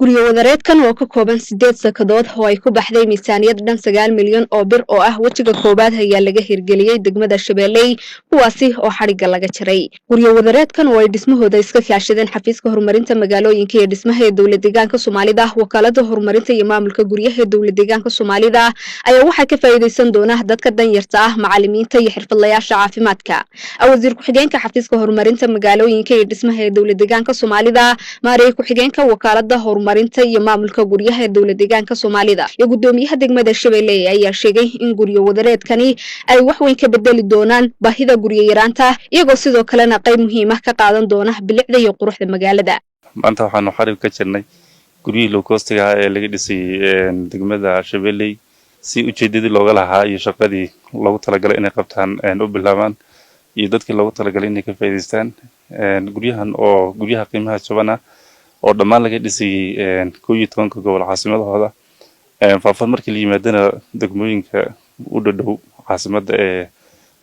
guryo wadareedkan oo ka kooban 8 sakadood oo ay ku baxday miisaaniyad dhan 9 milyan oo bir oo ah wajiga koobaad ayaa laga hirgeliyay degmada Shabeelley kuwaasi oo xariga laga jaray guryo wadareedkan oo ay dhismahooda iska kaashadeen xafiiska horumarinta magaalooyinka iyo dhismaha ee dawladda deegaanka Soomaalida wakaalada horumarinta iyo maamulka guryaha ee dawladda deegaanka Soomaalida ayaa waxa ka faa'iideysan doona dadka danyarta ah macallimiinta iyo xirfadlayaasha caafimaadka wasiir ku-xigeenka xafiiska horumarinta magaalooyinka iyo dhismaha ee dawladda deegaanka Soomaalida maareey ku-xigeenka wakaalada horumarinta iyo maamulka guryaha ee dawladda deegaanka Soomaalida iyo gudoomiyaha degmada Shabeelley ayaa sheegay in guryo wadareedkani ay wax weyn ka bedeli doonaan baahida guryo yaraanta iyagoo sidoo kalena qayb muhiim ah ka qaadan doona bilicda iyo quruxda magaalada maanta waxaanu xarib ka jirnay guriyada low cost-ga ee laga dhisay degmada Shabeelley si ujeedadii looga lahaa iyo shaqadii loogu talagalay inay qabtaan u bilaabaan iyo dadkii loogu talagalay inay ka faa'iideystaan guryahan oo guryaha qiimaha jaban oo dhammaan laga dhisay 11 gobol caasimadooda faafan markii la yimaadana degmooyinka u dhow caasimadda ee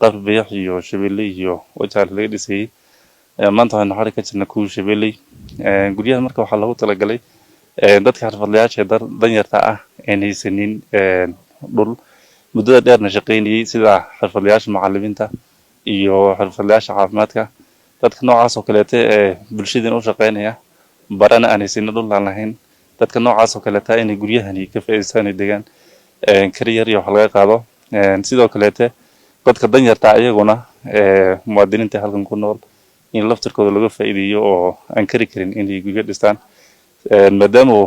Qarbeex iyo Shabeelley iyo Wajaale laga dhisay maanta waxaanu xarib ka jirnay kuwa Shabeelley guryahan marka waxaa loogu talagalay dadka xirfadlayaasha danyarta ah ee haysanin dhul muddada dheerna shaqeynayay sida xirfadlayaasha macallimiinta iyo xirfadlayaasha caafimaadka dadka noocaas oo kale ee bulshada u shaqeynaya barana aan haysan dhul aan lahayn dadka noocaas oo kale inay guryahani ka faa'iideystaan deegaan kariyar iyo wax laga qaado sidoo kale dadka danyarta ayaguna muwaadiniinta halkan ku nool in laftirkooda laga faa'iideeyo oo aan kari karin inay guryo dhistaan maadaama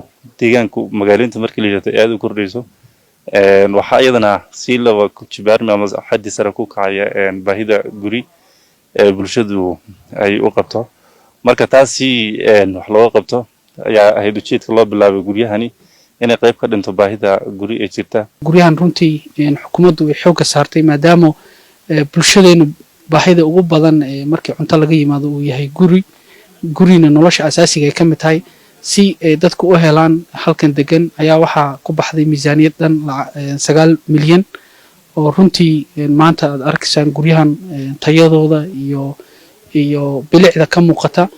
deegaanku magaalooyinka markii la yiraahdo aad u kordhayso waxa iyadana si laba ku jibaarmi ama xaddi sare ku kacaya baahida guri bulshadu ay u qabto marka taasi wax looga qabto ayaa ahayd ujeedka loo bilaabay guryahani inay qayb ka dhinto baahida guri ee jirta guryahan runtii xukuumaddu way xoog saartay maadaama bulshadeenu baahida ugu badan markii cunto laga yimaado uu yahay gurina nolosha asaasiga ay ka mid tahay si dadku u helaan halkan degan ayaa waxaa ku baxday miisaaniyad dhan 9 milyan oo runtii maanta aad arkaysaan guryahan tayadooda iyo bilicda ka muuqata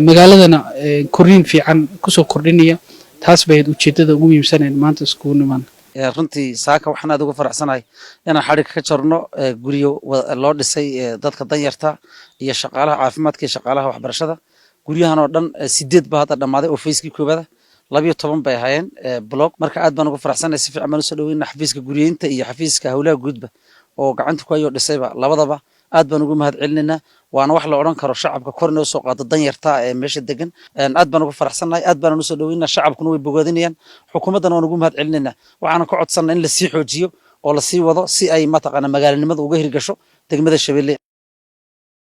magaaladana koriin fiican ku soo kordhinaya taas bay ujeedada ugu muhiimsan maanta isku niman runtii saaka waxaan aad ugu faraxsanahay inaan xarig ka jarno guriyo loo dhisay dadka danyarta iyo shaqaalaha caafimaadka iyo shaqaalaha waxbarashada guryahan oo dhan 8 ba hadda dhamaaday oo fayskii koobada 12 bay hayeen blog marka aad baan ugu faraxsanahay si fiican baan u soo dhaweynaa xafiiska guriyeynta iyo xafiiska hawlaha guudba oo gacanta ku hayo dhisayba labadaba aad baan ugu mahadcelinaynaa waana wax la oran karo shacabka korna soo qaado danyarta ee meesha degan aad baan ugu faraxsanahay aad baan u soo dhaweynaa shacabkuna way bogaadinayaan xukuumadana waan ugu mahadcelinaynaa waxaan ka codsanaa in la sii xoojiyo oo la sii wado si ay mataqaana magaalanimada uga hirgasho degmada Shabeelley